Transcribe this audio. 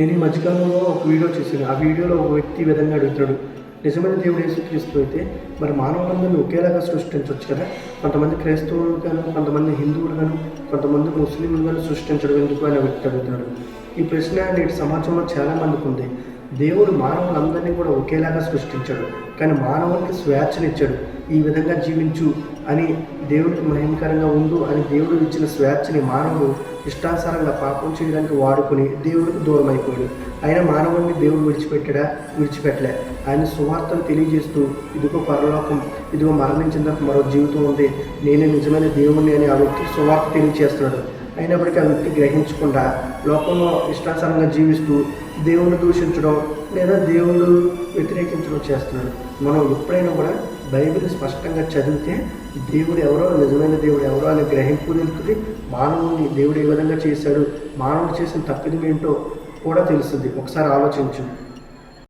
నేను ఈ మధ్యకాలంలో ఒక వీడియో చూసాను. ఆ వీడియోలో ఒక వ్యక్తి ఈ విధంగా అడుగుతాడు, నిజమైన దేవుడు యేసుక్రీస్తు అయితే మరి మానవులందరినీ ఒకేలాగా సృష్టించవచ్చు కదా, కొంతమంది క్రైస్తవులు గాను, కొంతమంది హిందువులు గాను, కొంతమంది ముస్లింలు గాను సృష్టించడం ఎందుకు అని వ్యక్తి అడుగుతాడు. ఈ ప్రశ్న నేటి సమాజంలో చాలామందికి ఉంది. దేవుడు మానవులందరినీ కూడా ఒకేలాగా సృష్టించాడు, కానీ మానవునికి స్వేచ్ఛనిచ్చాడు. ఈ విధంగా జీవించు అని, దేవుడికి మహిమకరంగా ఉండు అని దేవుడు ఇచ్చిన స్వేచ్ఛని మానవుడు ఇష్టానుసారంగా పాపం చేయడానికి వాడుకొని దేవుడికి దూరం అయిపోయాడు. అయినా మానవుడిని దేవుడు విడిచిపెట్టాడా? విడిచిపెట్టలే. ఆయన సువార్తను తెలియజేస్తూ, ఇదిగో పరలోకం, ఇదిగో మరణించిన తర్వాత మరో జీవితం ఉంది, నేనే నిజమైన దేవుడిని అని ఆ వ్యక్తి సువార్త తెలియజేస్తున్నాడు. అయినప్పటికీ ఆ వ్యక్తి గ్రహించకుండా లోకంలో ఇష్టానుసారంగా జీవిస్తూ దేవుని దూషించడం లేదా దేవుడు వ్యతిరేకించడం చేస్తున్నాడు. మనం ఎప్పుడైనా కూడా బైబిల్ స్పష్టంగా చదివితే దేవుడు ఎవరో, నిజమైన దేవుడు ఎవరో అనే గ్రహింపు తెలుస్తుంది. మానవుని దేవుడు ఏ విధంగా చేశాడు, మానవుడు చేసిన తప్పిదం ఏంటో కూడా తెలుస్తుంది. ఒకసారి ఆలోచించు.